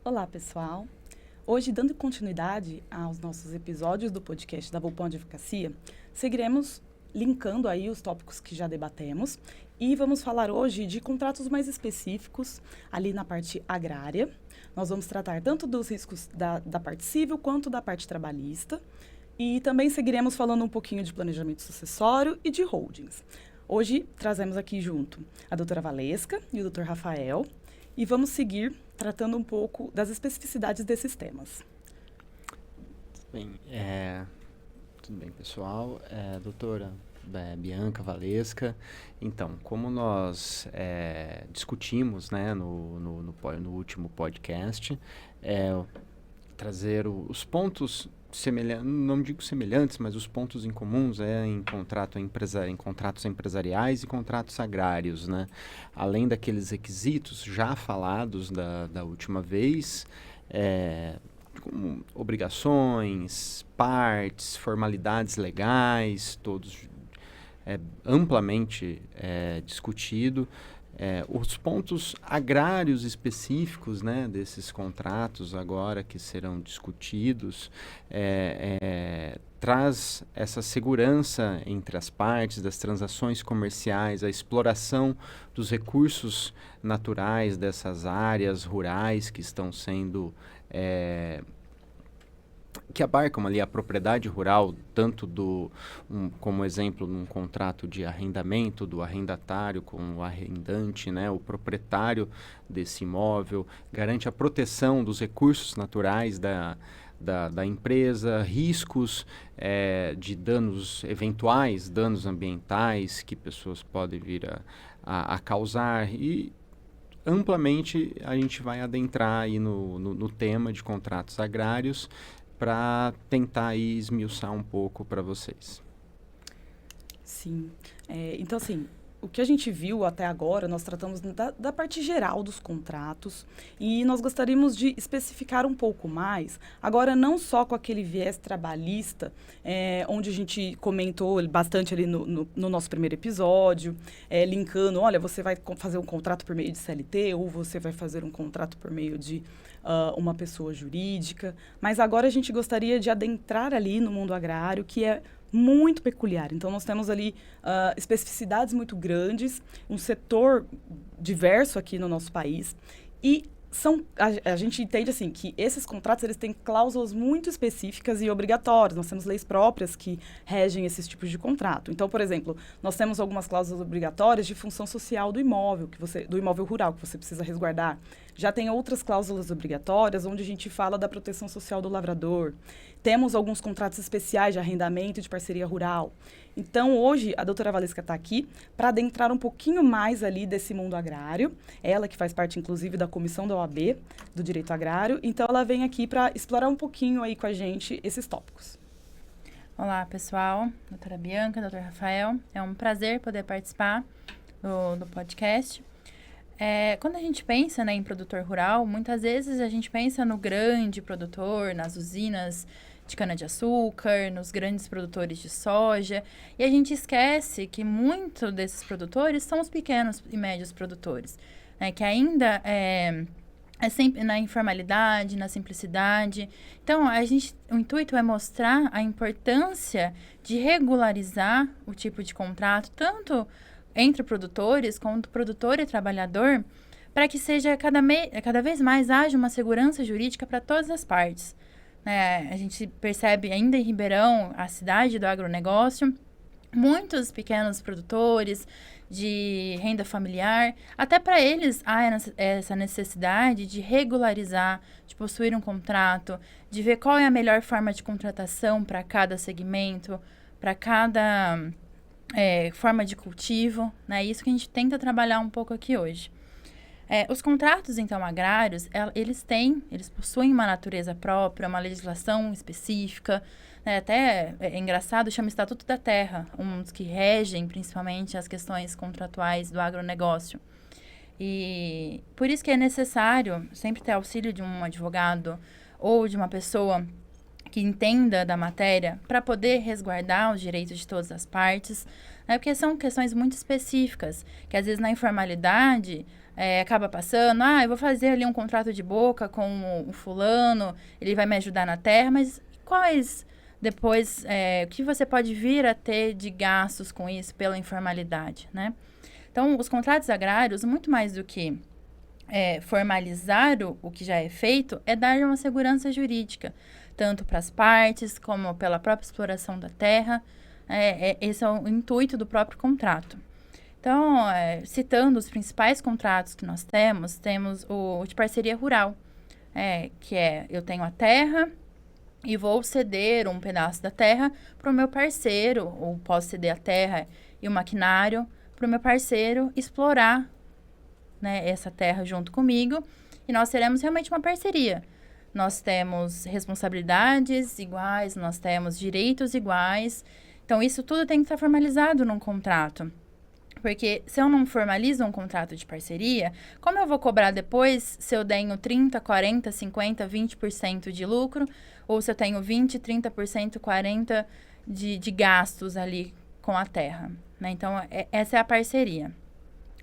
Olá, pessoal. Hoje, dando continuidade aos nossos episódios do podcast da Vulpão Advocacia, seguiremos linkando aí os tópicos que já debatemos e vamos falar hoje de contratos mais específicos ali na parte agrária. Nós vamos tratar tanto dos riscos da parte civil quanto da parte trabalhista e também seguiremos falando um pouquinho de planejamento sucessório e de holdings. Hoje, trazemos aqui junto a doutora Valesca e o doutor Rafael e vamos seguir tratando um pouco das especificidades desses temas. Bem, tudo bem, pessoal? Doutora Bianca Valesca. Então, como nós discutimos, né, no último podcast, trazer os pontos semelhantes, não digo semelhantes, mas os pontos em comuns em contratos empresariais e contratos agrários, né? Além daqueles requisitos já falados da última vez, como obrigações, partes, formalidades legais, todos amplamente discutido. Os pontos agrários específicos, né, desses contratos agora que serão discutidos traz essa segurança entre as partes das transações comerciais, a exploração dos recursos naturais dessas áreas rurais que estão sendo que abarcam ali a propriedade rural, tanto como exemplo, num contrato de arrendamento do arrendatário com o arrendante, né, o proprietário desse imóvel, garante a proteção dos recursos naturais da empresa, riscos de eventuais danos ambientais que pessoas podem vir a causar e amplamente a gente vai adentrar aí no tema de contratos agrários para tentar aí esmiuçar um pouco para vocês. Sim. Então, assim, o que a gente viu até agora, nós tratamos da parte geral dos contratos e nós gostaríamos de especificar um pouco mais, agora não só com aquele viés trabalhista, onde a gente comentou bastante ali no nosso primeiro episódio, linkando, olha, você vai fazer um contrato por meio de CLT ou você vai fazer um contrato por meio de uma pessoa jurídica, mas agora a gente gostaria de adentrar ali no mundo agrário, que é muito peculiar. Então, nós temos ali especificidades muito grandes, um setor diverso aqui no nosso país e a gente entende assim que esses contratos eles têm cláusulas muito específicas e obrigatórias. Nós temos leis próprias que regem esses tipos de contrato. Então, por exemplo, nós temos algumas cláusulas obrigatórias de função social do imóvel, do imóvel rural que você precisa resguardar. Já tem outras cláusulas obrigatórias onde a gente fala da proteção social do lavrador. Temos alguns contratos especiais de arrendamento e de parceria rural. Então, hoje, a doutora Valesca está aqui para adentrar um pouquinho mais ali desse mundo agrário. Ela que faz parte, inclusive, da comissão da OAB, do Direito Agrário. Então, ela vem aqui para explorar um pouquinho aí com a gente esses tópicos. Olá, pessoal. Doutora Bianca, doutor Rafael. É um prazer poder participar do podcast. Quando a gente pensa, né, em produtor rural, muitas vezes a gente pensa no grande produtor, nas usinas de cana-de-açúcar, nos grandes produtores de soja, e a gente esquece que muitos desses produtores são os pequenos e médios produtores, né, que ainda é sempre na informalidade, na simplicidade. Então, o intuito é mostrar a importância de regularizar o tipo de contrato, tanto entre produtores, quanto produtor e trabalhador, para que seja cada vez mais haja uma segurança jurídica para todas as partes. A gente percebe ainda em Ribeirão, a cidade do agronegócio, muitos pequenos produtores de renda familiar, até para eles há essa necessidade de regularizar, de possuir um contrato, de ver qual é a melhor forma de contratação para cada segmento, para cada forma de cultivo, né? Isso que a gente tenta trabalhar um pouco aqui hoje. Os contratos, então, agrários, eles possuem uma natureza própria, uma legislação específica, né? Até é engraçado, chama Estatuto da Terra, um dos que regem principalmente as questões contratuais do agronegócio. E por isso que é necessário sempre ter auxílio de um advogado ou de uma pessoa que entenda da matéria para poder resguardar os direitos de todas as partes, né? Porque são questões muito específicas, que às vezes na informalidade acaba passando, eu vou fazer ali um contrato de boca com o fulano, ele vai me ajudar na terra, mas quais depois, o que você pode vir a ter de gastos com isso pela informalidade, né? Então, os contratos agrários, muito mais do que formalizar o que já é feito, é dar uma segurança jurídica, tanto para as partes, como pela própria exploração da terra. Esse é o intuito do próprio contrato. Então, citando os principais contratos que nós temos o de parceria rural, que eu tenho a terra e vou ceder um pedaço da terra para o meu parceiro, ou posso ceder a terra e o maquinário para o meu parceiro explorar, né, essa terra junto comigo, e nós teremos realmente uma parceria. Nós temos responsabilidades iguais, nós temos direitos iguais. Então, isso tudo tem que estar formalizado num contrato. Porque se eu não formalizo um contrato de parceria, como eu vou cobrar depois se eu tenho 30%, 40%, 50%, 20% de lucro, ou se eu tenho 20%, 30%, 40% de gastos ali com a terra, né? Então, essa é a parceria.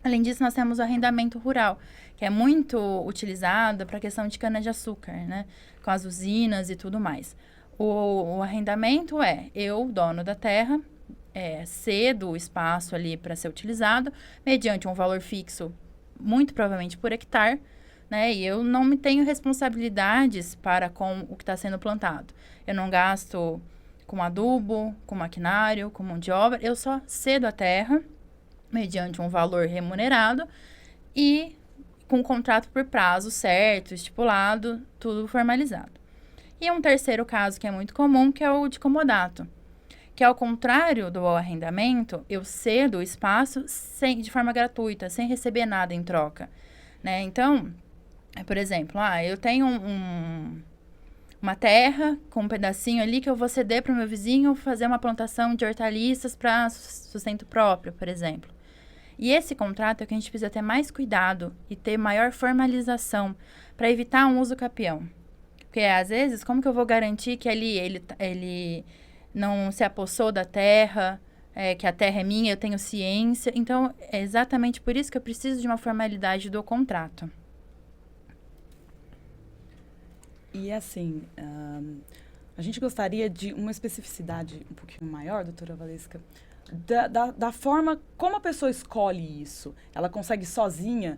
Além disso, nós temos o arrendamento rural, que é muito utilizado para a questão de cana-de-açúcar, né? Com as usinas e tudo mais. O arrendamento eu, dono da terra, cedo o espaço ali para ser utilizado, mediante um valor fixo, muito provavelmente por hectare, né? E eu não me tenho responsabilidades para com o que está sendo plantado. Eu não gasto com adubo, com maquinário, com mão de obra, eu só cedo a terra, mediante um valor remunerado e com um contrato por prazo certo, estipulado, tudo formalizado. E um terceiro caso que é muito comum, que é o de comodato, que ao contrário do arrendamento, eu cedo o espaço de forma gratuita, sem receber nada em troca, né? Então, por exemplo, eu tenho uma terra com um pedacinho ali que eu vou ceder para o meu vizinho fazer uma plantação de hortaliças para sustento próprio, por exemplo. E esse contrato é que a gente precisa ter mais cuidado e ter maior formalização para evitar um uso capião. Porque, às vezes, como que eu vou garantir que ali ele não se apossou da terra, que a terra é minha, eu tenho ciência? Então, é exatamente por isso que eu preciso de uma formalidade do contrato. E, assim, a gente gostaria de uma especificidade um pouquinho maior, doutora Valesca, da forma como a pessoa escolhe isso. Ela consegue sozinha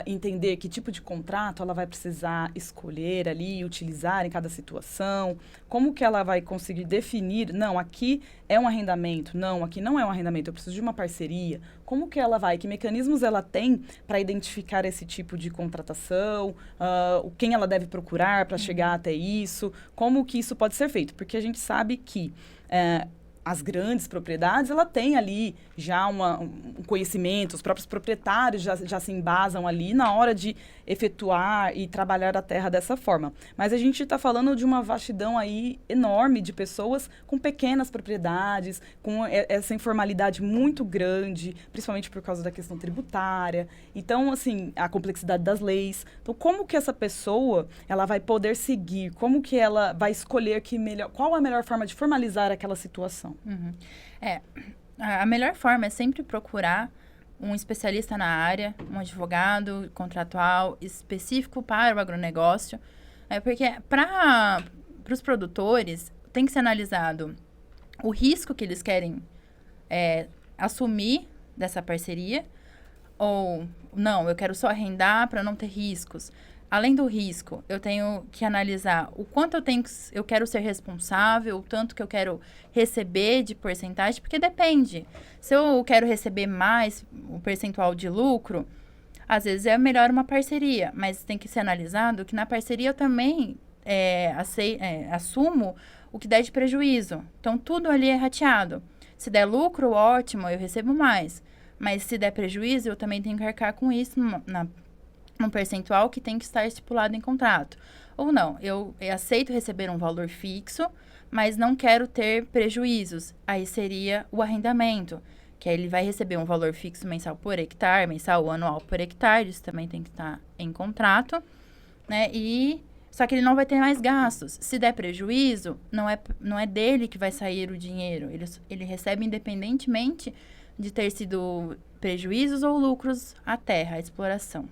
entender que tipo de contrato ela vai precisar escolher ali, utilizar em cada situação, como que ela vai conseguir definir, não, aqui é um arrendamento, não, aqui não é um arrendamento, eu preciso de uma parceria. Como que ela vai, que mecanismos ela tem para identificar esse tipo de contratação, quem ela deve procurar para chegar até isso, como que isso pode ser feito, porque a gente sabe que as grandes propriedades, ela tem ali já um conhecimento, os próprios proprietários já se embasam ali na hora de efetuar e trabalhar a terra dessa forma. Mas a gente está falando de uma vastidão aí enorme de pessoas com pequenas propriedades, com essa informalidade muito grande, principalmente por causa da questão tributária. Então, assim, a complexidade das leis. Então, como que essa pessoa ela vai poder seguir? Como que ela vai escolher qual a melhor forma de formalizar aquela situação? Uhum. A melhor forma é sempre procurar um especialista na área, um advogado contratual específico para o agronegócio, porque para os produtores tem que ser analisado o risco que eles querem assumir dessa parceria, ou não, eu quero só arrendar para não ter riscos. Além do risco, eu tenho que analisar o quanto eu quero ser responsável, o tanto que eu quero receber de porcentagem, porque depende. Se eu quero receber mais o percentual de lucro, às vezes é melhor uma parceria, mas tem que ser analisado que na parceria eu também assumo o que der de prejuízo. Então, tudo ali é rateado. Se der lucro, ótimo, eu recebo mais. Mas se der prejuízo, eu também tenho que arcar com isso num percentual que tem que estar estipulado em contrato. Ou não, eu aceito receber um valor fixo, mas não quero ter prejuízos. Aí seria o arrendamento, que aí ele vai receber um valor fixo mensal por hectare, mensal ou anual por hectare, isso também tem que estar em contrato, né? Só que ele não vai ter mais gastos. Se der prejuízo, não é dele que vai sair o dinheiro. Ele recebe independentemente de ter sido prejuízos ou lucros à terra, à exploração.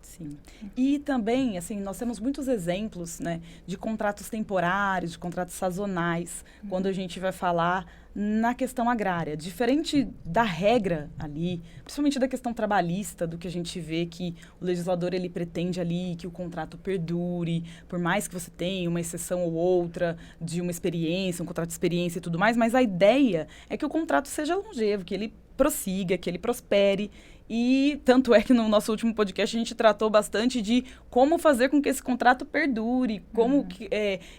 Sim. E também, assim, nós temos muitos exemplos, né, de contratos temporários, de contratos sazonais, quando a gente vai falar na questão agrária. Diferente da regra ali, principalmente da questão trabalhista, do que a gente vê que o legislador, ele pretende ali que o contrato perdure, por mais que você tenha uma exceção ou outra de uma experiência, um contrato de experiência e tudo mais, mas a ideia é que o contrato seja longevo, que ele prossiga, que ele prospere. E tanto é que no nosso último podcast a gente tratou bastante de como fazer com que esse contrato perdure, como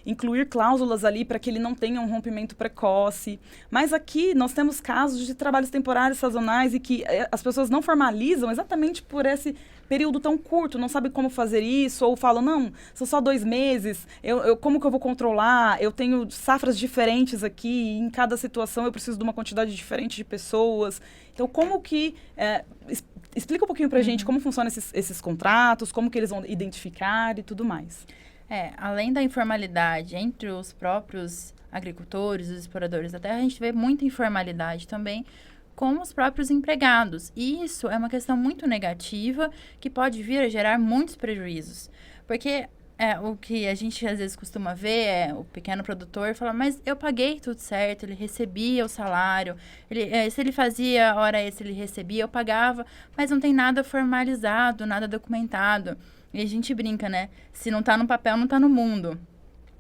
incluir cláusulas ali para que ele não tenha um rompimento precoce. Mas aqui nós temos casos de trabalhos temporários, sazonais, e que as pessoas não formalizam exatamente por esse período tão curto, não sabem como fazer isso, ou falam, não, são só 2 meses, como que eu vou controlar? Eu tenho safras diferentes aqui, e em cada situação eu preciso de uma quantidade diferente de pessoas. Então, como que... explica um pouquinho pra gente como funcionam esses contratos, como que eles vão identificar e tudo mais. Além da informalidade entre os próprios agricultores, os exploradores da terra, a gente vê muita informalidade também com os próprios empregados. E isso é uma questão muito negativa que pode vir a gerar muitos prejuízos. Porque o que a gente às vezes costuma ver é o pequeno produtor falar, mas eu paguei tudo certo, ele recebia o salário, se ele fazia hora extra, ele recebia, eu pagava, mas não tem nada formalizado, nada documentado. E a gente brinca, né? Se não tá no papel, não tá no mundo.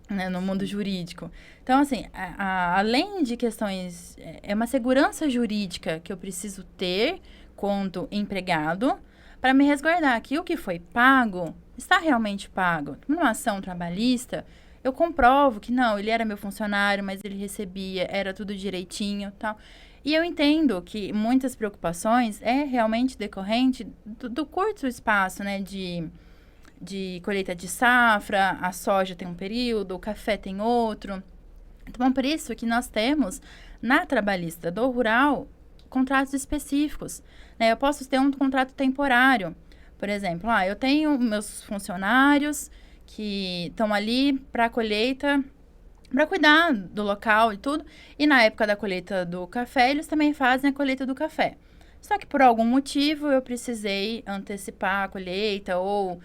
Né, no mundo jurídico. Então, assim, além de questões... É uma segurança jurídica que eu preciso ter quanto empregado para me resguardar que o que foi pago está realmente pago. Numa ação trabalhista, eu comprovo que não, ele era meu funcionário, mas ele recebia, era tudo direitinho, tal. E eu entendo que muitas preocupações é realmente decorrente do curto espaço, né, de colheita de safra, a soja tem um período, o café tem outro. Então, por isso que nós temos, na trabalhista do rural, contratos específicos. Né? Eu posso ter um contrato temporário. Por exemplo, eu tenho meus funcionários que estão ali para a colheita, para cuidar do local e tudo. E na época da colheita do café, eles também fazem a colheita do café. Só que por algum motivo eu precisei antecipar a colheita ou...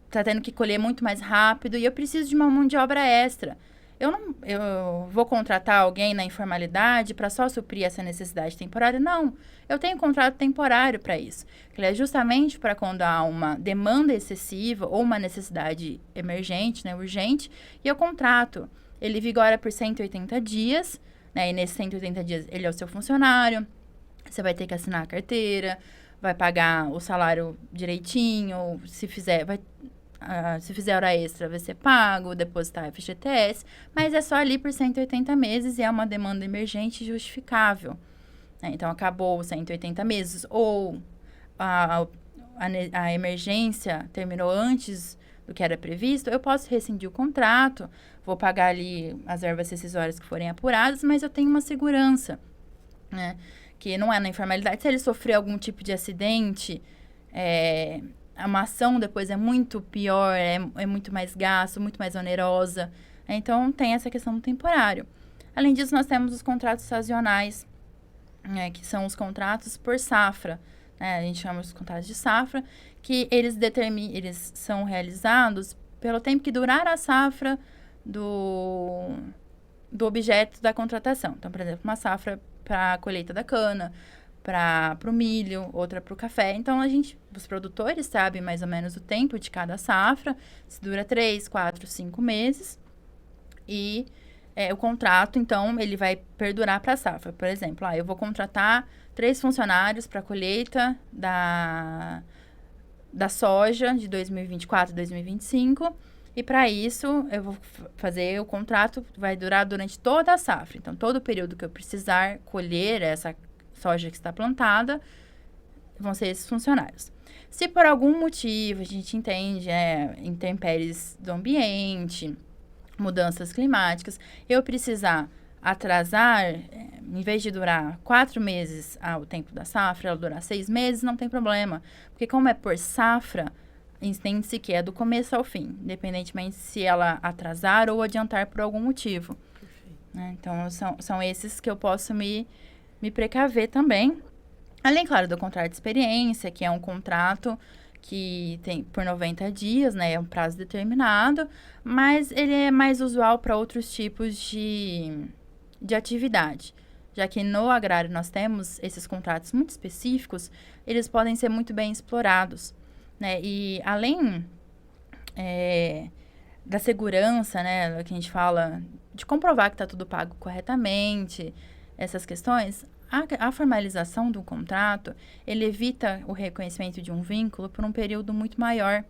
tá tendo que colher muito mais rápido e eu preciso de uma mão de obra extra. Eu vou contratar alguém na informalidade para só suprir essa necessidade temporária? Não. Eu tenho um contrato temporário para isso. Que é justamente para quando há uma demanda excessiva ou uma necessidade emergente, né, urgente, e eu contrato. Ele vigora por 180 dias, né, e nesses 180 dias ele é o seu funcionário, você vai ter que assinar a carteira, vai pagar o salário direitinho, se fizer hora extra vai ser pago, depositar FGTS, mas é só ali por 180 meses e é uma demanda emergente justificável. Então, acabou os 180 meses, ou a emergência terminou antes do que era previsto, eu posso rescindir o contrato, vou pagar ali as ervas rescisórias que forem apuradas, mas eu tenho uma segurança, né? Que não é na informalidade. Se ele sofrer algum tipo de acidente, a uma ação depois é muito pior, é muito mais gasto, muito mais onerosa. Então, tem essa questão do temporário. Além disso, nós temos os contratos sazonais, que são os contratos por safra. Né? A gente chama os contratos de safra, que eles são realizados pelo tempo que durar a safra do objeto da contratação. Então, por exemplo, uma safra para a colheita da cana, para o milho, outra para o café. Então, os produtores sabem mais ou menos o tempo de cada safra, se dura 3, 4, 5 meses. E o contrato, então, ele vai perdurar para a safra. Por exemplo, eu vou contratar 3 funcionários para a colheita da soja de 2024 e 2025. E para isso, eu vou fazer o contrato, vai durar durante toda a safra. Então, todo o período que eu precisar colher essa soja que está plantada, vão ser esses funcionários. Se por algum motivo a gente entende intempéries do ambiente, mudanças climáticas, eu precisar atrasar, em vez de durar 4 meses o tempo da safra, ela durar 6 meses, não tem problema. Porque como é por safra, entende-se que é do começo ao fim, independentemente se ela atrasar ou adiantar por algum motivo. Né? Então, são esses que eu posso me precaver também. Além, claro, do contrato de experiência, que é um contrato que tem por 90 dias, né? É um prazo determinado, mas ele é mais usual para outros tipos de atividade. Já que no agrário nós temos esses contratos muito específicos, eles podem ser muito bem explorados, né? E além da segurança, né, que a gente fala de comprovar que está tudo pago corretamente, essas questões, a formalização do contrato, ele evita o reconhecimento de um vínculo por um período muito maior.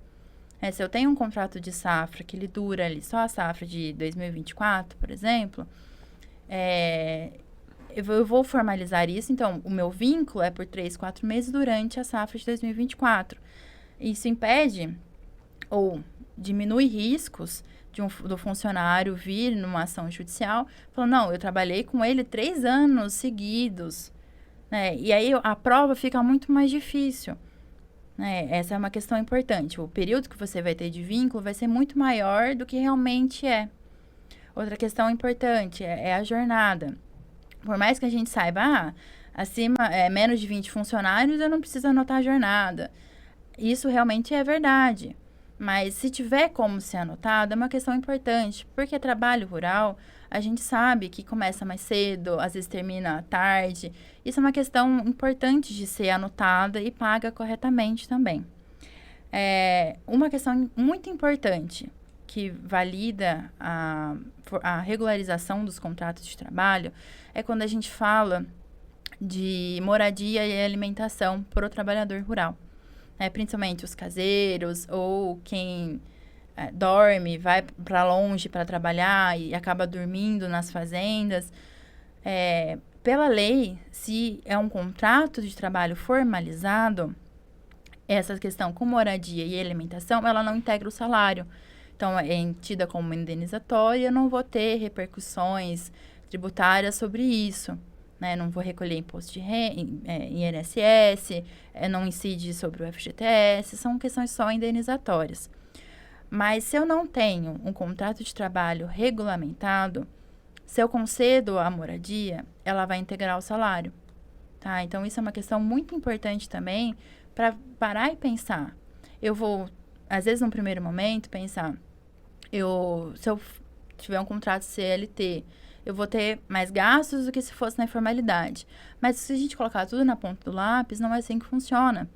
Se eu tenho um contrato de safra que ele dura ali só a safra de 2024, por exemplo, eu vou formalizar isso, então o meu vínculo é por 3, 4 meses durante a safra de 2024. Isso impede ou diminui riscos do funcionário vir numa ação judicial, falando, não, eu trabalhei com ele 3 anos seguidos, né? E aí a prova fica muito mais difícil, né? Essa é uma questão importante. O período que você vai ter de vínculo vai ser muito maior do que realmente é. Outra questão importante é a jornada. Por mais que a gente saiba, menos de 20 funcionários, eu não preciso anotar a jornada. Isso realmente é verdade. Mas se tiver como ser anotado, é uma questão importante, porque trabalho rural, a gente sabe que começa mais cedo, às vezes termina tarde. Isso é uma questão importante de ser anotada e paga corretamente também. Uma questão muito importante que valida a regularização dos contratos de trabalho é quando a gente fala de moradia e alimentação para o trabalhador rural. Principalmente os caseiros ou quem dorme, vai para longe para trabalhar e acaba dormindo nas fazendas. Pela lei, se é um contrato de trabalho formalizado, essa questão com moradia e alimentação, ela não integra o salário. Então, é tida como indenizatória, eu não vou ter repercussões tributárias sobre isso. Né? Não vou recolher imposto de INSS, não incide sobre o FGTS, são questões só indenizatórias. Mas se eu não tenho um contrato de trabalho regulamentado, se eu concedo a moradia, ela vai integrar o salário. Tá? Então, isso é uma questão muito importante também para parar e pensar. Eu vou, às vezes, num primeiro momento, pensar, se eu tiver um contrato CLT, eu vou ter mais gastos do que se fosse na informalidade. Mas se a gente colocar tudo na ponta do lápis, não é assim que funciona.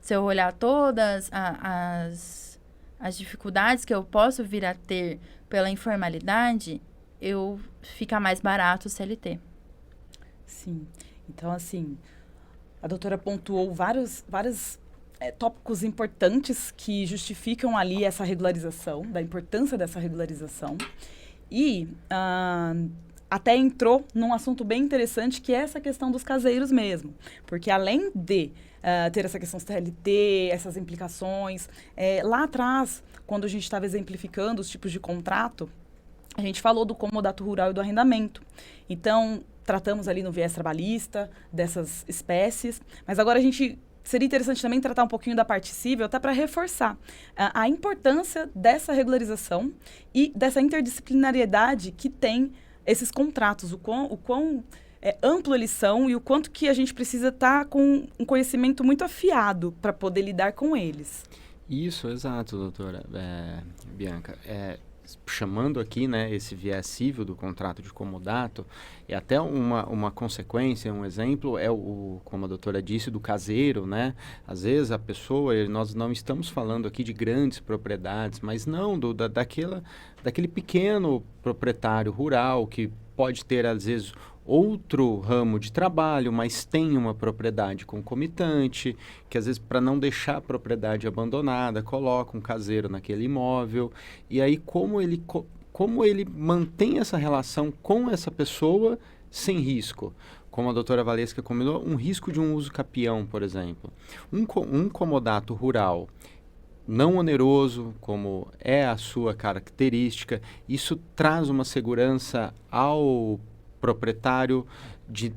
Se eu olhar todas as dificuldades que eu posso vir a ter pela informalidade, fica mais barato o CLT. Sim. Então, assim, a doutora pontuou vários tópicos importantes que justificam ali essa regularização, da importância dessa regularização. E até entrou num assunto bem interessante, que é essa questão dos caseiros mesmo. Porque além de ter essa questão CLT, essas implicações, lá atrás, quando a gente estava exemplificando os tipos de contrato, a gente falou do comodato rural e do arrendamento. Então, tratamos ali no viés trabalhista dessas espécies, mas agora seria interessante também tratar um pouquinho da parte civil, até para reforçar a importância dessa regularização e dessa interdisciplinariedade que tem esses contratos, o quão amplo eles são e o quanto que a gente precisa estar com um conhecimento muito afiado para poder lidar com eles. Isso, exato, doutora Bianca. Chamando aqui, né, esse viés civil do contrato de comodato, e até uma consequência, um exemplo, como a doutora disse, do caseiro, né? Às vezes a pessoa, nós não estamos falando aqui de grandes propriedades, mas não daquele pequeno proprietário rural que pode ter, às vezes, outro ramo de trabalho, mas tem uma propriedade concomitante, que às vezes, para não deixar a propriedade abandonada, coloca um caseiro naquele imóvel. E aí, como ele mantém essa relação com essa pessoa sem risco? Como a doutora Valesca comentou, um risco de um uso capião, por exemplo. Um comodato rural não oneroso, como é a sua característica, isso traz uma segurança ao proprietário de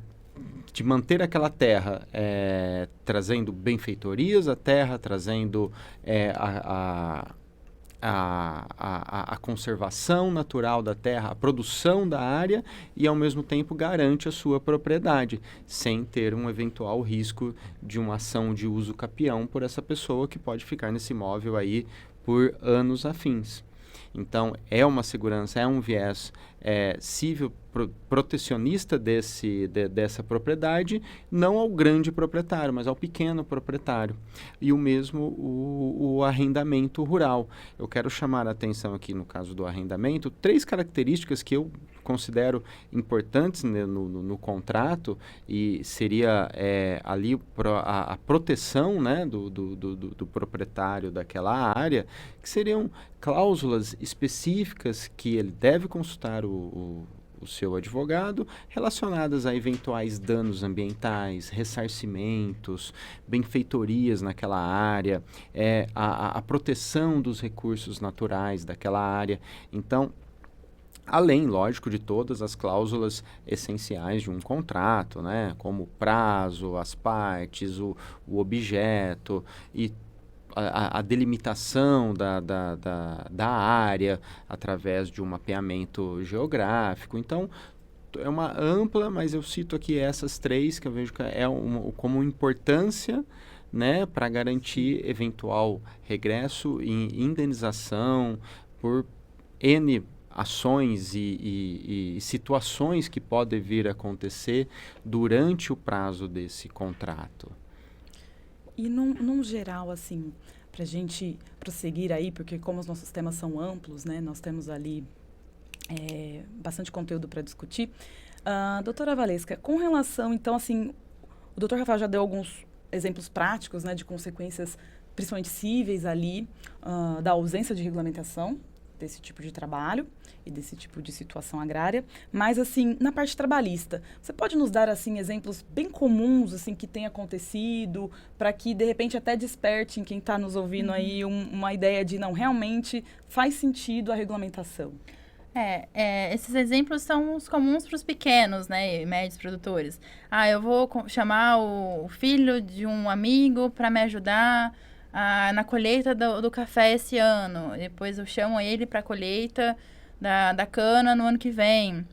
manter aquela terra, trazendo benfeitorias à terra, trazendo a conservação natural da terra, a produção da área e, ao mesmo tempo, garante a sua propriedade, sem ter um eventual risco de uma ação de uso capião por essa pessoa que pode ficar nesse imóvel aí por anos a fins. Então, é uma segurança, é um viés civil protecionista dessa propriedade, não ao grande proprietário, mas ao pequeno proprietário. E o mesmo o arrendamento rural. Eu quero chamar a atenção aqui, no caso do arrendamento, 3 características que eu considero importantes, né, no contrato, e seria ali a proteção, né, do proprietário daquela área, que seriam cláusulas específicas que ele deve consultar o seu advogado, relacionadas a eventuais danos ambientais, ressarcimentos, benfeitorias naquela área, a proteção dos recursos naturais daquela área. Então, além, lógico, de todas as cláusulas essenciais de um contrato, né, como o prazo, as partes, o objeto e a delimitação da área através de um mapeamento geográfico. Então, é uma ampla, mas eu cito aqui essas 3 que eu vejo que como importância, né, para garantir eventual regresso e indenização por N ações e situações que podem vir a acontecer durante o prazo desse contrato. E num geral, assim, para a gente prosseguir aí, porque como os nossos temas são amplos, né, nós temos ali bastante conteúdo para discutir. Doutora Valesca, com relação, então, assim, o doutor Rafael já deu alguns exemplos práticos, né, de consequências, principalmente cíveis ali, da ausência de regulamentação desse tipo de trabalho e desse tipo de situação agrária, mas assim, na parte trabalhista, você pode nos dar assim exemplos bem comuns assim que tem acontecido, para que de repente até desperte em quem está nos ouvindo aí uma ideia de não, realmente faz sentido a regulamentação? Esses exemplos são os comuns para os pequenos, né, e médios produtores. Eu vou chamar o filho de um amigo para me ajudar na colheita do café esse ano. Depois eu chamo ele para a colheita da cana no ano que vem.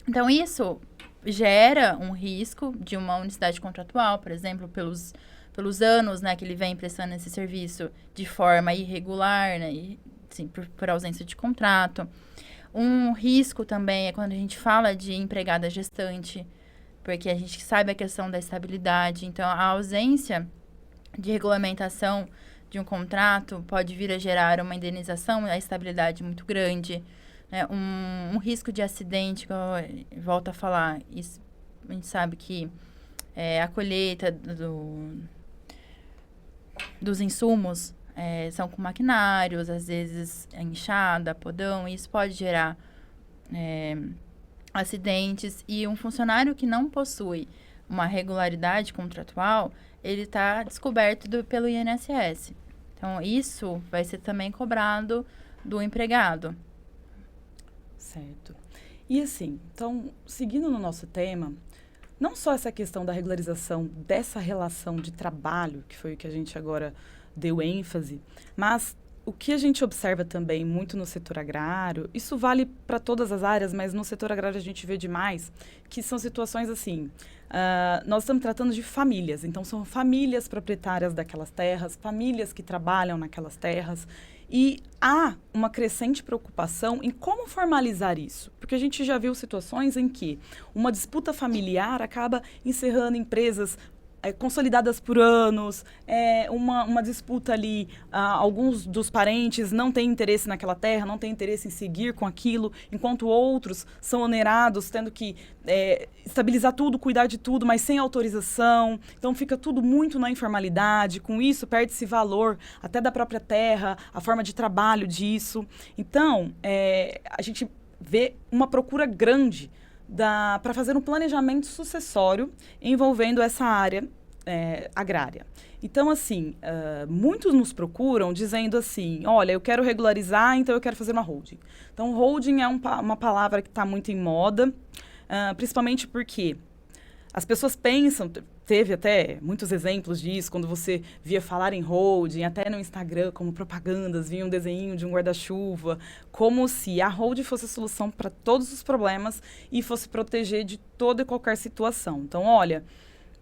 Então, isso gera um risco de uma unicidade contratual, por exemplo, pelos anos, né, que ele vem prestando esse serviço de forma irregular, né, e, sim, por ausência de contrato. Um risco também é quando a gente fala de empregada gestante, porque a gente sabe a questão da estabilidade. Então, a ausência de regulamentação de um contrato pode vir a gerar uma indenização, a estabilidade muito grande, né? Um risco de acidente, que eu volto a falar, isso, a gente sabe que a colheita dos insumos são com maquinários, às vezes enxada, podão, e isso pode gerar acidentes. E um funcionário que não possui uma regularidade contratual, ele está descoberto pelo INSS. Então, isso vai ser também cobrado do empregado. Certo. E assim, então, seguindo no nosso tema, não só essa questão da regularização dessa relação de trabalho, que foi o que a gente agora deu ênfase, mas o que a gente observa também muito no setor agrário, isso vale para todas as áreas, mas no setor agrário a gente vê demais, que são situações assim, nós estamos tratando de famílias, então são famílias proprietárias daquelas terras, famílias que trabalham naquelas terras, e há uma crescente preocupação em como formalizar isso, porque a gente já viu situações em que uma disputa familiar acaba encerrando empresas consolidadas por anos, uma disputa ali, alguns dos parentes não têm interesse naquela terra, não têm interesse em seguir com aquilo, enquanto outros são onerados, tendo que estabilizar tudo, cuidar de tudo, mas sem autorização. Então fica tudo muito na informalidade, com isso perde-se valor até da própria terra, a forma de trabalho disso. Então, a gente vê uma procura grande para fazer um planejamento sucessório envolvendo essa área agrária. Então, assim, muitos nos procuram dizendo assim, olha, eu quero regularizar, então eu quero fazer uma holding. Então, holding é uma palavra que está muito em moda, principalmente porque as pessoas pensam, teve até muitos exemplos disso, quando você via falar em holding, até no Instagram, como propagandas, vinha um desenho de um guarda-chuva, como se a holding fosse a solução para todos os problemas e fosse proteger de toda e qualquer situação. Então, olha,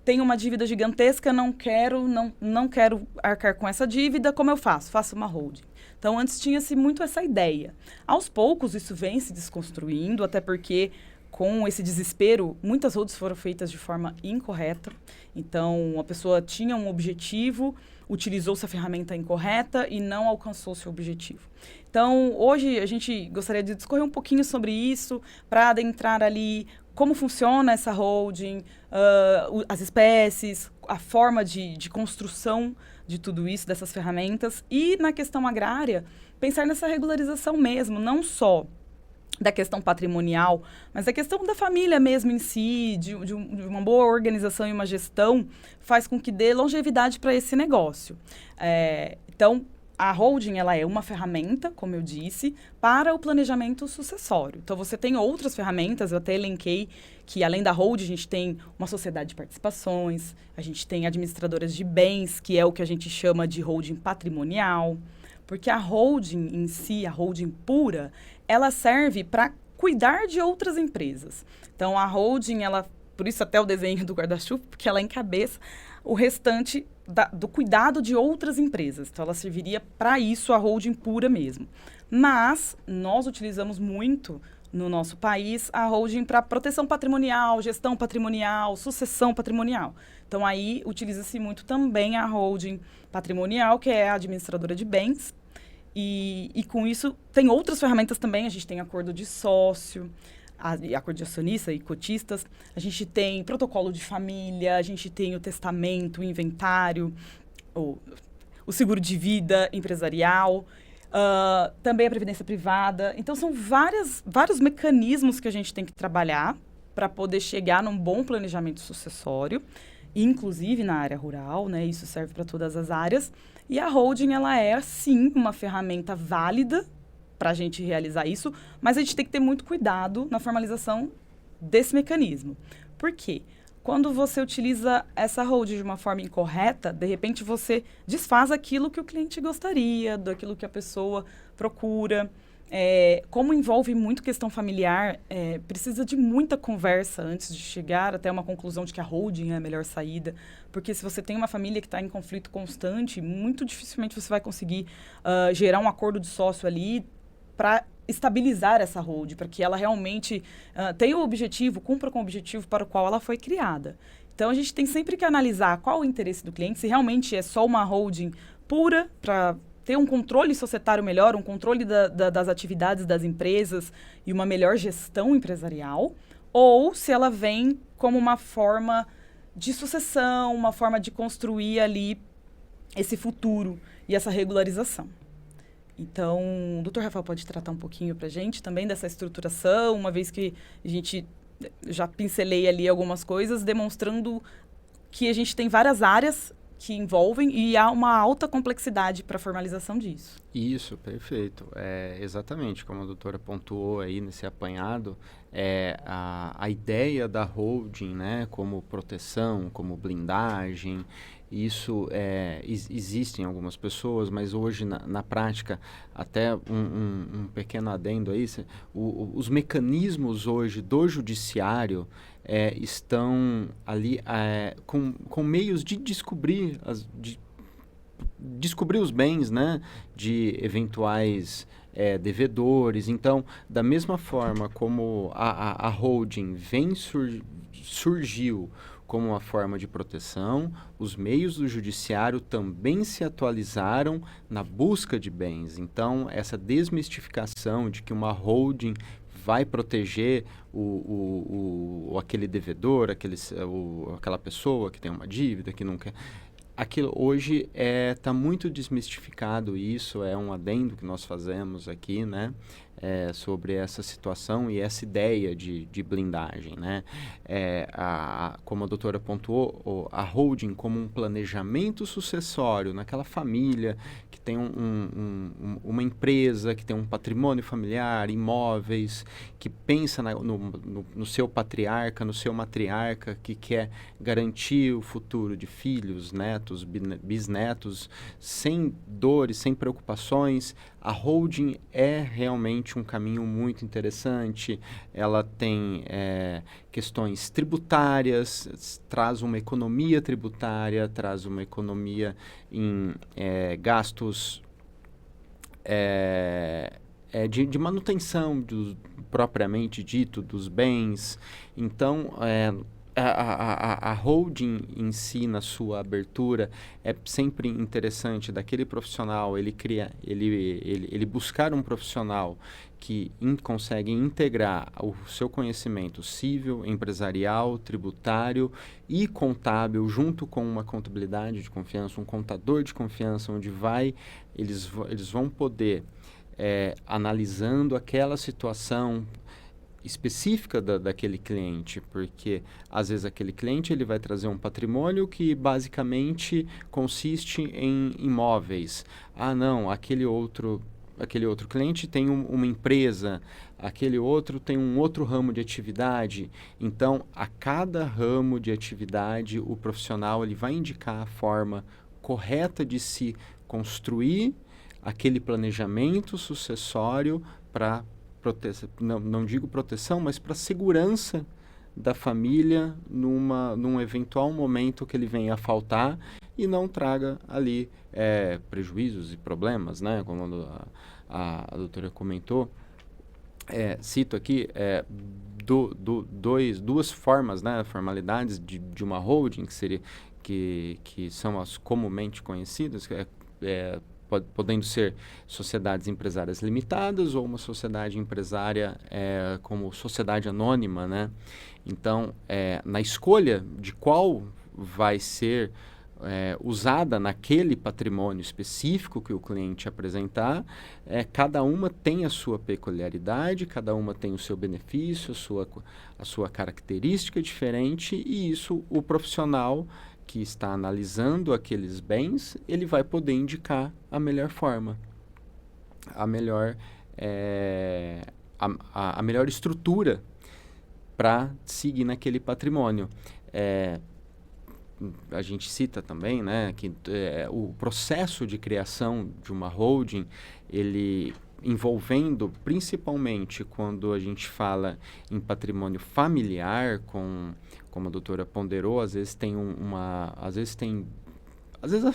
tenho uma dívida gigantesca, não quero arcar com essa dívida, como eu faço? Faço uma holding. Então, antes tinha-se muito essa ideia. Aos poucos, isso vem se desconstruindo, até porque, com esse desespero, muitas holdings foram feitas de forma incorreta. Então, a pessoa tinha um objetivo, utilizou-se a ferramenta incorreta e não alcançou seu objetivo. Então, hoje, a gente gostaria de discorrer um pouquinho sobre isso, para adentrar ali como funciona essa holding, as espécies, a forma de construção de tudo isso, dessas ferramentas. E na questão agrária, pensar nessa regularização mesmo, não só da questão patrimonial, mas a questão da família mesmo em si, de uma boa organização e uma gestão, faz com que dê longevidade para esse negócio. Então, a holding, ela é uma ferramenta, como eu disse, para o planejamento sucessório. Então, você tem outras ferramentas, eu até elenquei que, além da holding, a gente tem uma sociedade de participações, a gente tem administradoras de bens, que é o que a gente chama de holding patrimonial, porque a holding em si, a holding pura, ela serve para cuidar de outras empresas. Então, a holding, ela, por isso até o desenho do guarda-chuva, porque ela encabeça o restante do cuidado de outras empresas. Então, ela serviria para isso, a holding pura mesmo. Mas nós utilizamos muito no nosso país a holding para proteção patrimonial, gestão patrimonial, sucessão patrimonial. Então, aí utiliza-se muito também a holding patrimonial, que é a administradora de bens. E com isso, tem outras ferramentas também. A gente tem acordo de sócio, acordo de acionista e cotistas. A gente tem protocolo de família, a gente tem o testamento, o inventário, o seguro de vida empresarial, também a previdência privada. Então, são vários mecanismos que a gente tem que trabalhar para poder chegar num bom planejamento sucessório, inclusive na área rural, né? Isso serve para todas as áreas. E a holding, ela é, sim, uma ferramenta válida para a gente realizar isso, mas a gente tem que ter muito cuidado na formalização desse mecanismo. Por quê? Quando você utiliza essa holding de uma forma incorreta, de repente você desfaz aquilo que o cliente gostaria, daquilo que a pessoa procura. Como envolve muito questão familiar, precisa de muita conversa antes de chegar até uma conclusão de que a holding é a melhor saída. Porque se você tem uma família que está em conflito constante, muito dificilmente você vai conseguir gerar um acordo de sócio ali para estabilizar essa holding, para que ela realmente tenha o objetivo, cumpra com o objetivo para o qual ela foi criada. Então, a gente tem sempre que analisar qual o interesse do cliente, se realmente é só uma holding pura para ter um controle societário melhor, um controle das atividades das empresas e uma melhor gestão empresarial, ou se ela vem como uma forma de sucessão, uma forma de construir ali esse futuro e essa regularização. Então, o Dr. Rafael pode tratar um pouquinho para a gente também dessa estruturação, uma vez que a gente já pincelei ali algumas coisas, demonstrando que a gente tem várias áreas que envolvem e há uma alta complexidade para a formalização disso. Isso, perfeito. Exatamente, como a doutora pontuou aí nesse apanhado, a ideia da holding, né, como proteção, como blindagem, isso existe em algumas pessoas, mas hoje na prática, até um pequeno adendo aí, os mecanismos hoje do judiciário estão ali com meios de descobrir descobrir os bens, né, de eventuais devedores. Então, da mesma forma como a holding surgiu como uma forma de proteção, os meios do judiciário também se atualizaram na busca de bens. Então, essa desmistificação de que uma holding vai proteger aquele devedor, aquela pessoa que tem uma dívida, que não quer... Aquilo hoje está muito desmistificado, isso é um adendo que nós fazemos aqui, né? sobre essa situação e essa ideia de blindagem, né? Como a doutora pontuou, a holding como um planejamento sucessório naquela família que tem uma empresa, que tem um patrimônio familiar, imóveis, que pensa no seu patriarca, no seu matriarca, que quer garantir o futuro de filhos, netos, bisnetos, sem dores, sem preocupações. A holding é realmente um caminho muito interessante. Ela tem questões tributárias, traz uma economia tributária, traz uma economia em gastos de manutenção propriamente dito dos bens. Então, a holding em si, na sua abertura, é sempre interessante daquele profissional, ele buscar um profissional que consegue integrar o seu conhecimento civil, empresarial, tributário e contábil, junto com uma contabilidade de confiança, um contador de confiança, onde eles vão poder, analisando aquela situação específica daquele cliente, porque às vezes aquele cliente ele vai trazer um patrimônio que basicamente consiste em imóveis. Não, aquele outro cliente tem uma empresa, aquele outro tem um outro ramo de atividade. Então, a cada ramo de atividade, o profissional ele vai indicar a forma correta de se construir aquele planejamento sucessório para não digo proteção, mas para segurança da família num eventual momento que ele venha a faltar e não traga ali prejuízos e problemas, né? Como a doutora comentou. Cito aqui duas formas, né? Formalidades de uma holding, que são as comumente conhecidas, podendo ser sociedades empresárias limitadas ou uma sociedade empresária como sociedade anônima, né? Então, na escolha de qual vai ser usada naquele patrimônio específico que o cliente apresentar, cada uma tem a sua peculiaridade, cada uma tem o seu benefício, a sua característica diferente, e isso o profissional que está analisando aqueles bens, ele vai poder indicar a melhor forma, a melhor estrutura para seguir naquele patrimônio. A gente cita também, né, que o processo de criação de uma holding, ele envolvendo principalmente quando a gente fala em patrimônio familiar, como a doutora ponderou, às vezes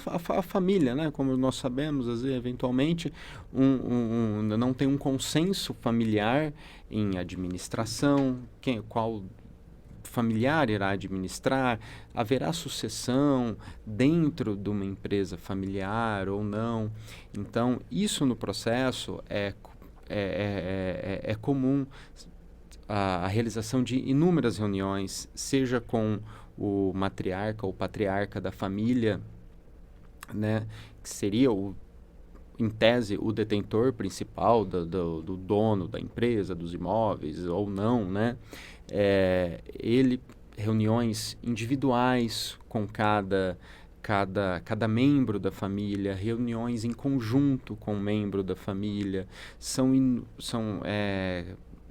a família, né, como nós sabemos, às vezes, eventualmente não tem um consenso familiar em administração, qual familiar irá administrar, haverá sucessão dentro de uma empresa familiar ou não. Então, isso no processo é comum a realização de inúmeras reuniões, seja com o matriarca ou patriarca da família, né, que seria em tese o detentor principal do dono da empresa, dos imóveis ou não, né? Reuniões individuais com cada membro da família, reuniões em conjunto com um membro da família, são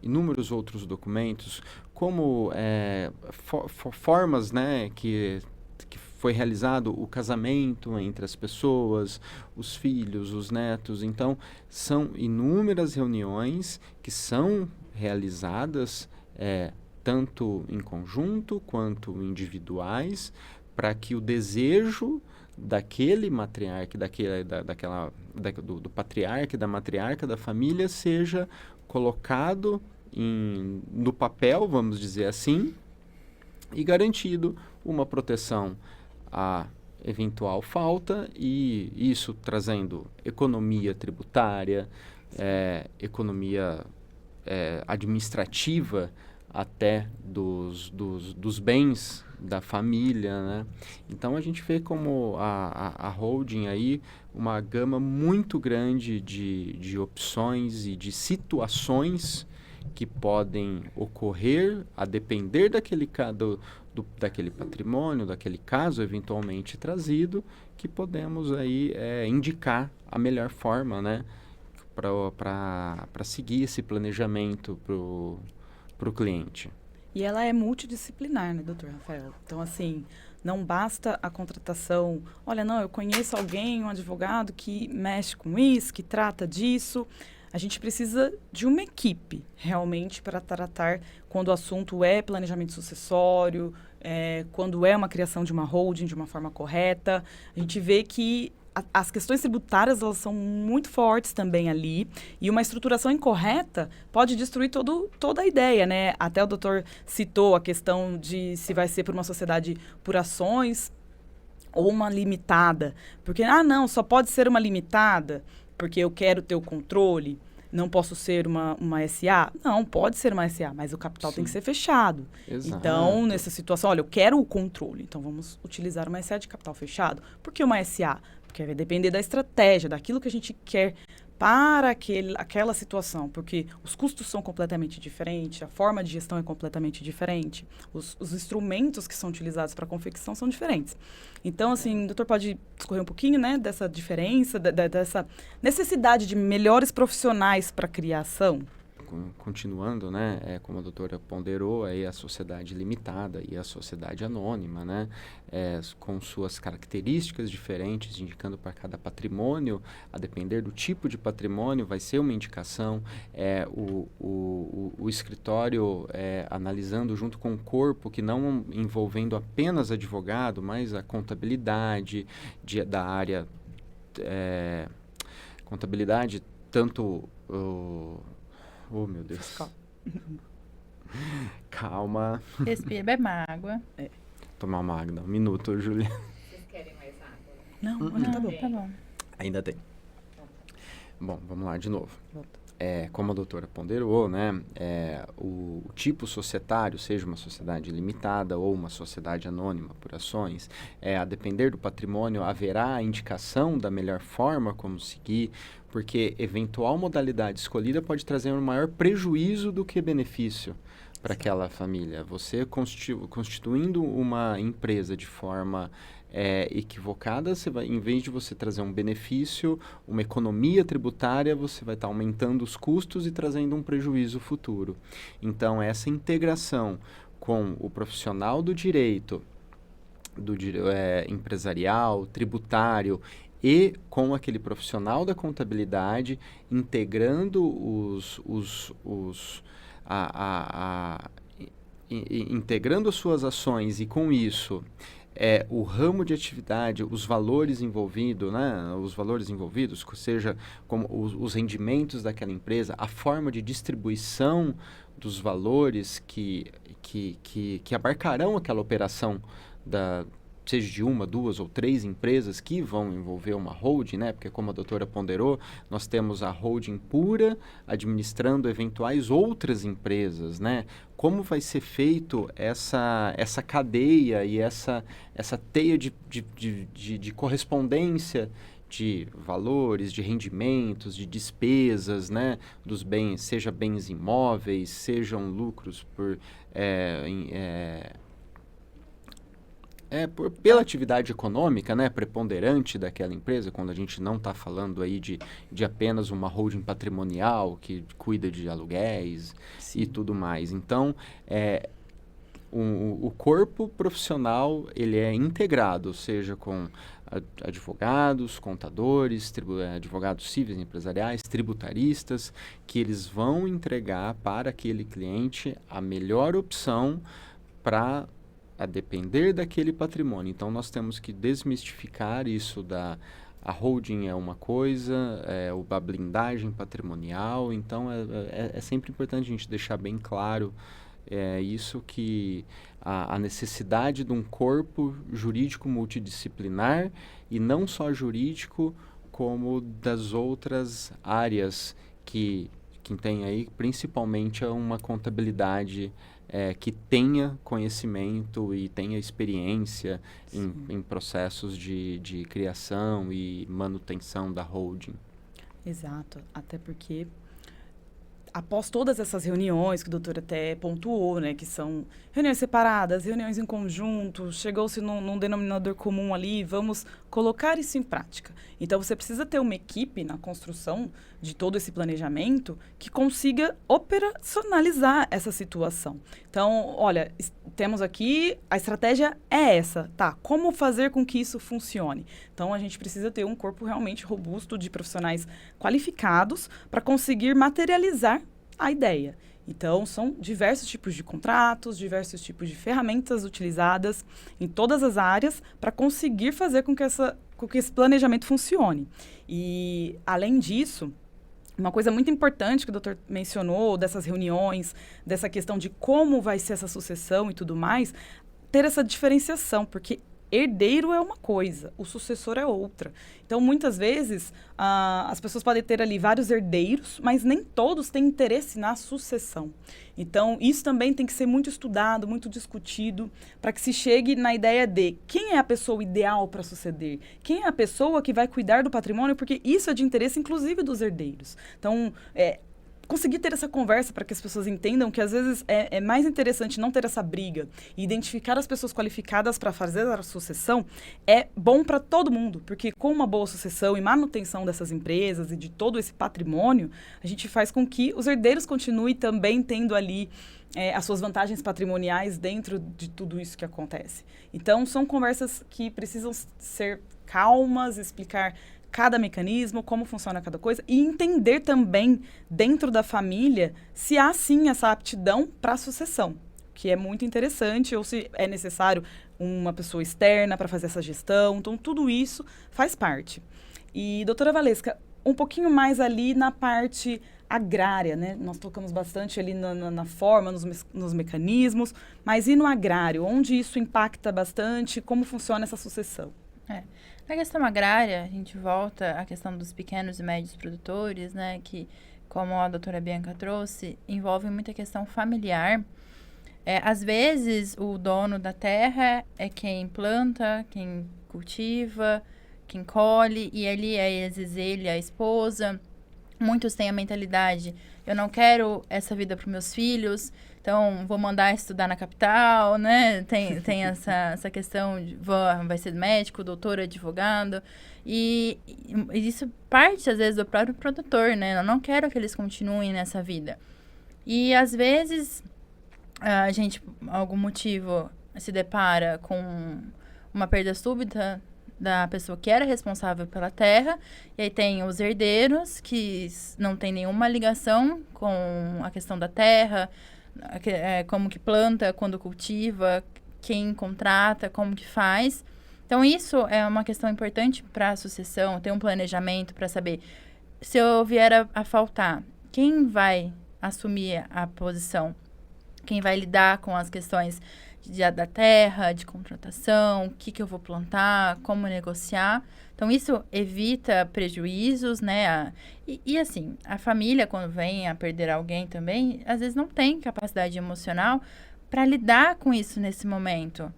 inúmeros outros documentos, como formas, né, que foi realizado o casamento entre as pessoas, os filhos, os netos. Então, são inúmeras reuniões que são realizadas tanto em conjunto quanto individuais, para que o desejo daquele matriarca, do patriarca e da matriarca da família seja colocado no papel, vamos dizer assim, e garantido uma proteção à eventual falta, e isso trazendo economia tributária, economia administrativa até dos bens da família, né? Então a gente vê como a holding aí uma gama muito grande de opções e de situações que podem ocorrer a depender daquele patrimônio, daquele caso eventualmente trazido, que podemos aí indicar a melhor forma, né, para seguir esse planejamento para o cliente. E ela é multidisciplinar, né, doutor Rafael? Então, assim, não basta a contratação. Olha, não, eu conheço alguém, um advogado que mexe com isso, que trata disso. A gente precisa de uma equipe, realmente, para tratar quando o assunto é planejamento sucessório, quando é uma criação de uma holding de uma forma correta. A gente vê que as questões tributárias, elas são muito fortes também ali, e uma estruturação incorreta pode destruir toda a ideia, né? Até o doutor citou a questão de se vai ser por uma sociedade por ações ou uma limitada. Porque, não, só pode ser uma limitada porque eu quero ter o controle, não posso ser uma SA? Não, pode ser uma SA, mas o capital tem que ser fechado. Exato. Então, nessa situação, olha, eu quero o controle, então vamos utilizar uma SA de capital fechado. Por que uma SA? Porque vai depender da estratégia, daquilo que a gente quer para aquela situação, porque os custos são completamente diferentes, a forma de gestão é completamente diferente, os instrumentos que são utilizados para a confecção são diferentes. Então, assim, o doutor pode discorrer um pouquinho, né, dessa diferença, dessa necessidade de melhores profissionais para a criação? Continuando, né, como a doutora ponderou, aí a sociedade limitada e a sociedade anônima, né, com suas características diferentes, indicando para cada patrimônio, a depender do tipo de patrimônio, vai ser uma indicação, o escritório analisando junto com o corpo, que não envolvendo apenas advogado, mas a contabilidade da área, contabilidade, tanto... Oh, meu Deus. Calma. Respira, bebe uma água. Tomar uma água. Um minuto, Júlia. Vocês querem mais água? Não, tá bom. Tá bom. Ainda tem. Bom, vamos lá de novo. Como a doutora ponderou, né, o tipo societário, seja uma sociedade limitada ou uma sociedade anônima por ações, a depender do patrimônio, haverá a indicação da melhor forma como seguir, porque eventual modalidade escolhida pode trazer um maior prejuízo do que benefício para aquela família. Você constituindo uma empresa de forma equivocada, em vez de você trazer um benefício, uma economia tributária, você vai estar aumentando os custos e trazendo um prejuízo futuro. Então, essa integração com o profissional do direito, empresarial, tributário, e com aquele profissional da contabilidade, integrando integrando as suas ações, e com isso o ramo de atividade, os valores envolvidos, né? Os valores envolvidos, seja como os rendimentos daquela empresa, a forma de distribuição dos valores que abarcarão aquela operação seja de uma, duas ou três empresas que vão envolver uma holding, né? Porque como a doutora ponderou, nós temos a holding pura administrando eventuais outras empresas, né? Como vai ser feito essa cadeia e essa teia de correspondência de valores, de rendimentos, de despesas, né? Dos bens, seja bens imóveis, sejam lucros pela atividade econômica, né, preponderante daquela empresa, quando a gente não está falando aí de apenas uma holding patrimonial que cuida de aluguéis. Sim. E tudo mais. Então, o corpo profissional, ele é integrado, seja com advogados, contadores, advogados cíveis empresariais, tributaristas, que eles vão entregar para aquele cliente a melhor opção para a depender daquele patrimônio. Então, nós temos que desmistificar isso a holding é uma coisa, a blindagem patrimonial. Então, é sempre importante a gente deixar bem claro isso, que a necessidade de um corpo jurídico multidisciplinar, e não só jurídico, como das outras áreas que quem tem aí, principalmente uma contabilidade que tenha conhecimento e tenha experiência em processos de criação e manutenção da holding. Exato, até porque após todas essas reuniões que o doutor até pontuou, né, que são reuniões separadas, reuniões em conjunto, chegou-se num denominador comum ali, vamos colocar isso em prática. Então, você precisa ter uma equipe na construção de todo esse planejamento que consiga operacionalizar essa situação. Então, olha, temos aqui, a estratégia é essa, tá? Como fazer com que isso funcione? Então, a gente precisa ter um corpo realmente robusto de profissionais qualificados para conseguir materializar a ideia. Então, são diversos tipos de contratos, diversos tipos de ferramentas utilizadas em todas as áreas para conseguir fazer com que esse planejamento funcione. E, além disso, uma coisa muito importante que o doutor mencionou, dessas reuniões, dessa questão de como vai ser essa sucessão e tudo mais, ter essa diferenciação, porque herdeiro é uma coisa, o sucessor é outra. Então, muitas vezes, as pessoas podem ter ali vários herdeiros, mas nem todos têm interesse na sucessão. Então, isso também tem que ser muito estudado, muito discutido, para que se chegue na ideia de quem é a pessoa ideal para suceder, quem é a pessoa que vai cuidar do patrimônio, porque isso é de interesse, inclusive, dos herdeiros. Então, conseguir ter essa conversa para que as pessoas entendam que, às vezes, é mais interessante não ter essa briga e identificar as pessoas qualificadas para fazer a sucessão é bom para todo mundo, porque com uma boa sucessão e manutenção dessas empresas e de todo esse patrimônio, a gente faz com que os herdeiros continuem também tendo ali as suas vantagens patrimoniais dentro de tudo isso que acontece. Então, são conversas que precisam ser calmas, explicar cada mecanismo, como funciona cada coisa, e entender também, dentro da família, se há, sim, essa aptidão para a sucessão, que é muito interessante, ou se é necessário uma pessoa externa para fazer essa gestão. Então, tudo isso faz parte. E, doutora Valesca, um pouquinho mais ali na parte agrária, né? Nós tocamos bastante ali na forma, nos mecanismos, mas e no agrário? Onde isso impacta bastante? Como funciona essa sucessão? Na questão agrária, a gente volta à questão dos pequenos e médios produtores, né, que, como a doutora Bianca trouxe, envolve muita questão familiar. Às vezes, o dono da terra é quem planta, quem cultiva, quem colhe, e ali, às vezes, ele, a esposa. Muitos têm a mentalidade, eu não quero essa vida para os meus filhos, então vou mandar estudar na capital, né? Tem essa questão de vai ser médico, doutor, advogado. E isso parte, às vezes, do próprio produtor, né? Eu não quero que eles continuem nessa vida. E, às vezes, a gente, por algum motivo, se depara com uma perda súbita da pessoa que era responsável pela terra, e aí tem os herdeiros, que não tem nenhuma ligação com a questão da terra, como que planta, quando cultiva, quem contrata, como que faz. Então, isso é uma questão importante para a sucessão, ter um planejamento para saber se eu vier a faltar, quem vai assumir a posição, quem vai lidar com as questões da terra, de contratação, o que eu vou plantar, como negociar. Então, isso evita prejuízos, né? E assim, a família, quando vem a perder alguém também, às vezes não tem capacidade emocional para lidar com isso nesse momento.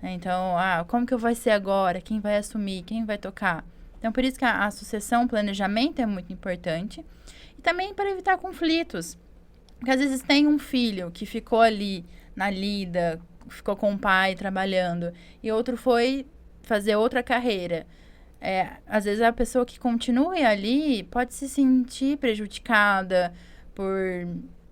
Então, como que vai ser agora? Quem vai assumir? Quem vai tocar? Então, por isso que a sucessão, o planejamento é muito importante. E também para evitar conflitos. Porque, às vezes, tem um filho que ficou ali na lida, ficou com o pai trabalhando, e outro foi fazer outra carreira. Às vezes a pessoa que continue ali pode se sentir prejudicada por,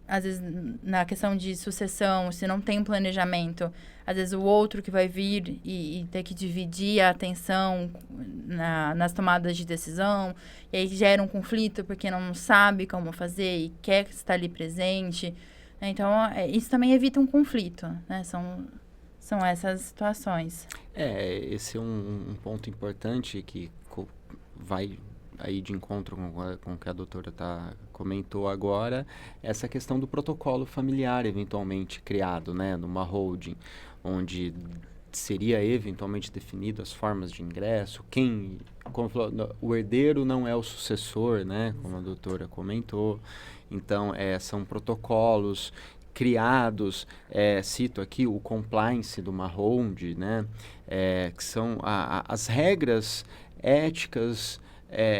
às vezes, na questão de sucessão, se não tem um planejamento. Às vezes o outro que vai vir e ter que dividir a atenção nas tomadas de decisão, e aí gera um conflito porque não sabe como fazer e quer estar ali presente. Então, isso também evita um conflito, né? São essas situações. Esse é um ponto importante que vai aí de encontro com o que a doutora comentou agora, essa questão do protocolo familiar eventualmente criado, né, numa holding, onde seria eventualmente definido as formas de ingresso, como falou, o herdeiro não é o sucessor, né? Como a doutora comentou. Então, são protocolos criados, cito aqui o compliance de uma holding, né? Que são as regras éticas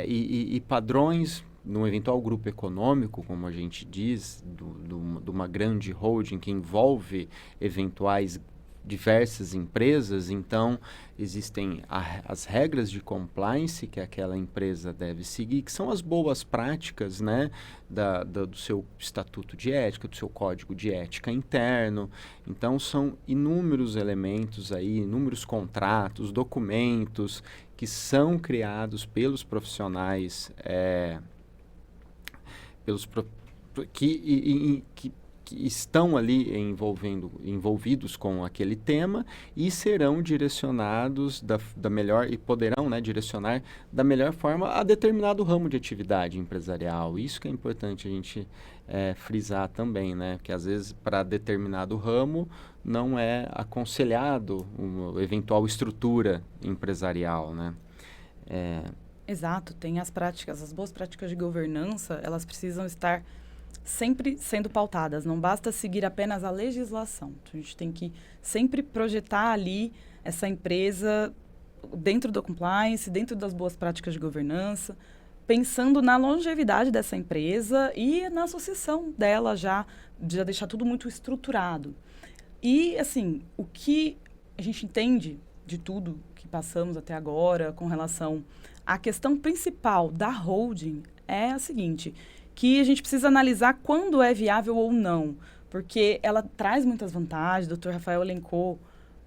e padrões num eventual grupo econômico, como a gente diz, de uma grande holding que envolve eventuais diversas empresas. Então, existem as regras de compliance que aquela empresa deve seguir, que são as boas práticas, né, do seu estatuto de ética, do seu código de ética interno. Então, são inúmeros elementos aí, inúmeros contratos, documentos que são criados pelos profissionais, que estão ali envolvidos com aquele tema e serão direcionados da melhor, e poderão, né, direcionar da melhor forma a determinado ramo de atividade empresarial. Isso que é importante a gente frisar também, né? Porque às vezes para determinado ramo não é aconselhado uma eventual estrutura empresarial, né? Exato, tem as boas práticas de governança, elas precisam estar sempre sendo pautadas, não basta seguir apenas a legislação. A gente tem que sempre projetar ali essa empresa dentro do compliance, dentro das boas práticas de governança, pensando na longevidade dessa empresa e na sucessão dela, já deixar tudo muito estruturado. E, assim, o que a gente entende de tudo que passamos até agora com relação à questão principal da holding é a seguinte, que a gente precisa analisar quando é viável ou não, porque ela traz muitas vantagens, o Dr. Rafael elencou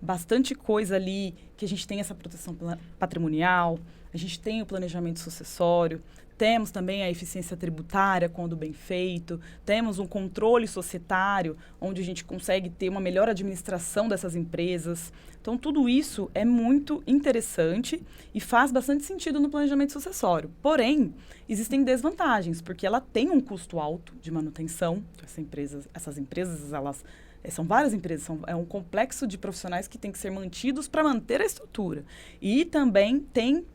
bastante coisa ali, que a gente tem essa proteção patrimonial, a gente tem o planejamento sucessório, temos também a eficiência tributária, quando bem feito, temos um controle societário, onde a gente consegue ter uma melhor administração dessas empresas. Então, tudo isso é muito interessante e faz bastante sentido no planejamento sucessório. Porém, existem desvantagens, porque ela tem um custo alto de manutenção. Essas empresas, elas são várias empresas, é um complexo de profissionais que tem que ser mantidos para manter a estrutura. E também tem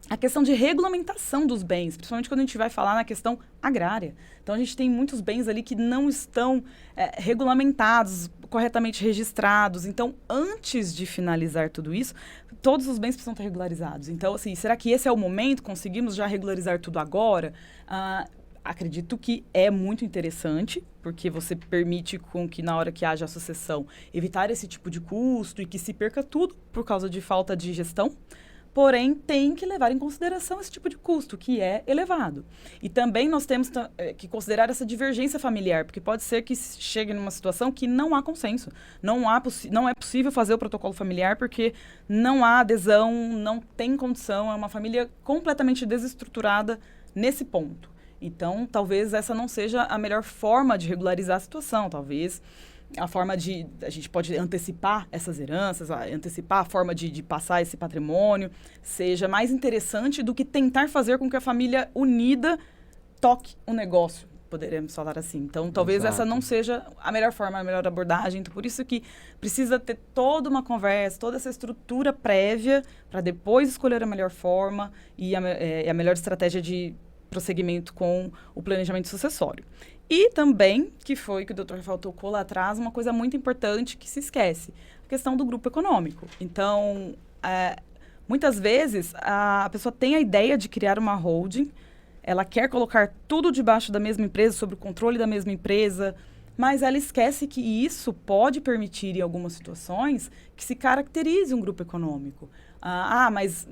a questão de regulamentação dos bens, principalmente quando a gente vai falar na questão agrária. Então, a gente tem muitos bens ali que não estão regulamentados, corretamente registrados. Então, antes de finalizar tudo isso, todos os bens precisam estar regularizados. Então, assim, será que esse é o momento? Conseguimos já regularizar tudo agora? Acredito que é muito interessante, porque você permite com que, na hora que haja a sucessão, evitar esse tipo de custo e que se perca tudo por causa de falta de gestão. Porém, tem que levar em consideração esse tipo de custo, que é elevado. E também nós temos que considerar essa divergência familiar, porque pode ser que chegue numa situação que não há consenso. Não é possível fazer o protocolo familiar, porque não há adesão, não tem condição, é uma família completamente desestruturada nesse ponto. Então, talvez essa não seja a melhor forma de regularizar a situação, talvez a forma a gente pode antecipar essas heranças, antecipar a forma de passar esse patrimônio, seja mais interessante do que tentar fazer com que a família unida toque o negócio, poderemos falar assim. Então, talvez essa não seja a melhor forma, a melhor abordagem. Então, por isso que precisa ter toda uma conversa, toda essa estrutura prévia, para depois escolher a melhor forma e a melhor estratégia de prosseguimento com o planejamento sucessório. E também, que foi que o Dr. Rafael tocou lá atrás, uma coisa muito importante que se esquece, a questão do grupo econômico. Então, muitas vezes, a pessoa tem a ideia de criar uma holding, ela quer colocar tudo debaixo da mesma empresa, sob o controle da mesma empresa, mas ela esquece que isso pode permitir, em algumas situações, que se caracterize um grupo econômico. Mas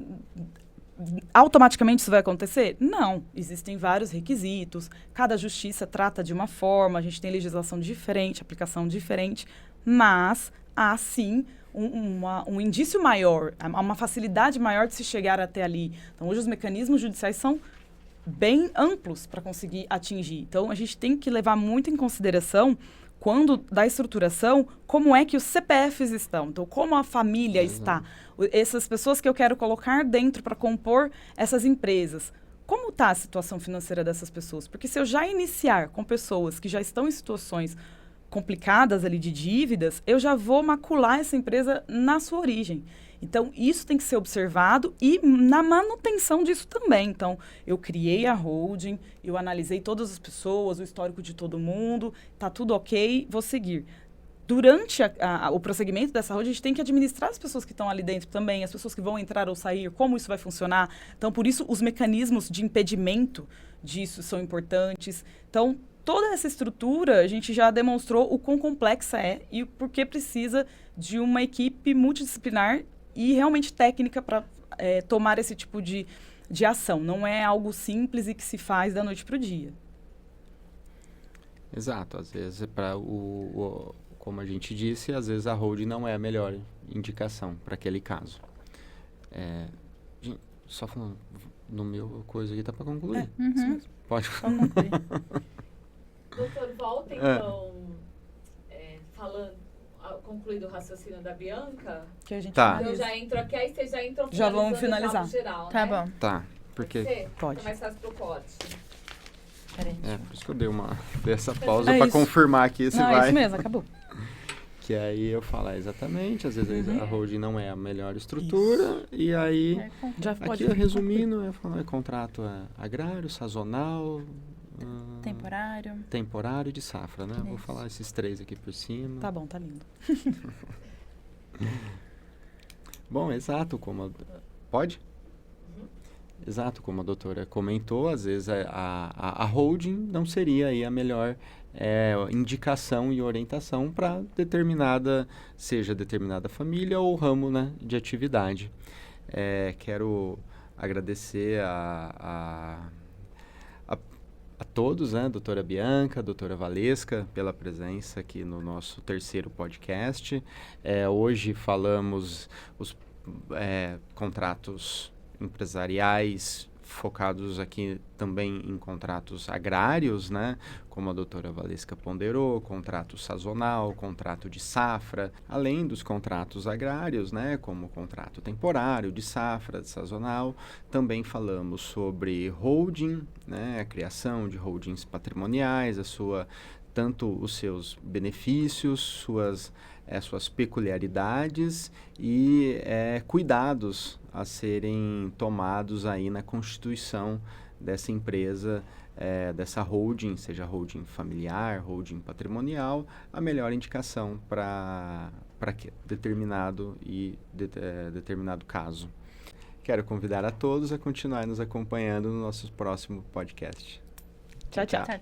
automaticamente isso vai acontecer? Não. Existem vários requisitos, cada justiça trata de uma forma, a gente tem legislação diferente, aplicação diferente, mas há sim um indício maior, uma facilidade maior de se chegar até ali. Então, hoje os mecanismos judiciais são bem amplos para conseguir atingir. Então, a gente tem que levar muito em consideração, quando da estruturação, como é que os CPFs estão. Então, como a família está. Essas pessoas que eu quero colocar dentro para compor essas empresas. Como está a situação financeira dessas pessoas? Porque se eu já iniciar com pessoas que já estão em situações complicadas ali de dívidas, eu já vou macular essa empresa na sua origem. Então, isso tem que ser observado e na manutenção disso também. Então, eu criei a holding, eu analisei todas as pessoas, o histórico de todo mundo, tá tudo ok, vou seguir. Durante o prosseguimento dessa holding, a gente tem que administrar as pessoas que estão ali dentro também, as pessoas que vão entrar ou sair, como isso vai funcionar. Então, por isso, os mecanismos de impedimento disso são importantes. Então, toda essa estrutura, a gente já demonstrou o quão complexa é e o porquê precisa de uma equipe multidisciplinar e realmente técnica para tomar esse tipo de ação. Não é algo simples e que se faz da noite para o dia. Exato. Às vezes, como a gente disse, às vezes a holding não é a melhor indicação para aquele caso. Só falando, no meu coisa aqui tá para concluir. Isso mesmo. Pode concluir. Doutor, volta então, falando, concluído o raciocínio da Bianca. Que a gente Tá. Eu já entro aqui, aí vocês já entram Já vamos finalizando o finalizar. papo geral, Tá né? bom. Tá, porque... Pode. Fica mais fácil pro corte. Peraí. por isso que eu dei essa pausa É para isso. confirmar aqui se Não, é vai... isso mesmo, acabou. Que aí eu falo, exatamente, às vezes a holding não é a melhor estrutura, e aí, Já pode aqui resumindo, eu falo, contrato agrário, sazonal, Temporário. e de safra, né? Vou Isso. falar esses 3 aqui por cima. Tá bom, tá lindo. Bom, exato, pode? Exato, como a doutora comentou, às vezes a holding não seria aí a melhor indicação e orientação para seja determinada família ou ramo, né, de atividade. Quero agradecer a todos, né, doutora Bianca, doutora Valesca, pela presença aqui no nosso 3º podcast. Hoje falamos os contratos empresariais focados aqui também em contratos agrários, né? Como a doutora Valesca ponderou, contrato sazonal, contrato de safra, além dos contratos agrários, né? Como contrato temporário, de safra, de sazonal. Também falamos sobre holding, né? A criação de holdings patrimoniais, tanto os seus benefícios, suas peculiaridades e cuidados a serem tomados aí na constituição dessa empresa, dessa holding, seja holding familiar, holding patrimonial, a melhor indicação para determinado caso. Quero convidar a todos a continuar nos acompanhando no nosso próximo podcast. Tchau, tchau. Tá.